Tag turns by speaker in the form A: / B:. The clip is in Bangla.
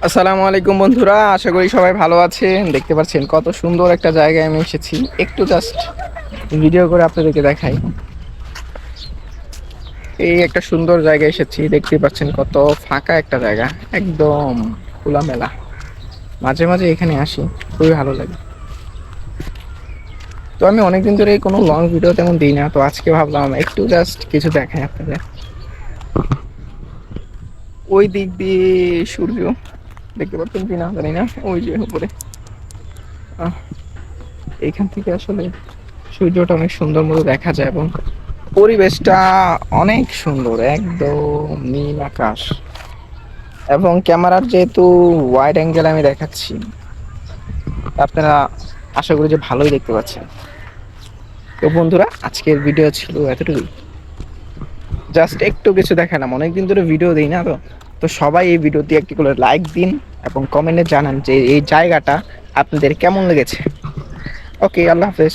A: আসসালামু আলাইকুম বন্ধুরা, আশা করি সবাই ভালো আছেন। দেখতে পাচ্ছেন কত সুন্দর একটা জায়গায় আমি এসেছি। একটু জাস্ট ভিডিও করে আপনাদেরকে দেখাই। এই একটা সুন্দর জায়গায় এসেছি, দেখতে পাচ্ছেন কত ফাঁকা একটা জায়গা, একদম খোলামেলা। মাঝে মাঝে এখানে আসি, খুবই ভালো লাগে। তো আমি অনেকদিন ধরে কোনো লং ভিডিও তেমন দিই না, তো আজকে ভাবলাম একটু জাস্ট কিছু দেখাই আপনাদের। ওই দিক দিয়ে সূর্য দেখতে পাচ্ছেন কিনা জানি না, ওই যে উপরে। এইখান থেকে আসলে সূর্যটা অনেক সুন্দর মতো দেখা যায় এবং পরিবেশটা অনেক সুন্দর, একদম নীল আকাশ। এবং ক্যামেরার যেহেতু ওয়াইড অ্যাঙ্গেল আমি দেখাচ্ছি, আপনারা আশা করি যে ভালোই দেখতে পাচ্ছেন। তো বন্ধুরা, আজকের ভিডিও ছিল এতটুকুই। জাস্ট একটু কিছু দেখালাম, অনেকদিন ধরে ভিডিও দিই না। তো তো সবাই এই ভিডিওতে একটি করে লাইক দিন এবং কমেন্টে জানান যে এই জায়গাটা আপনাদের কেমন লেগেছে। ওকে, আল্লাহ হাফেজ।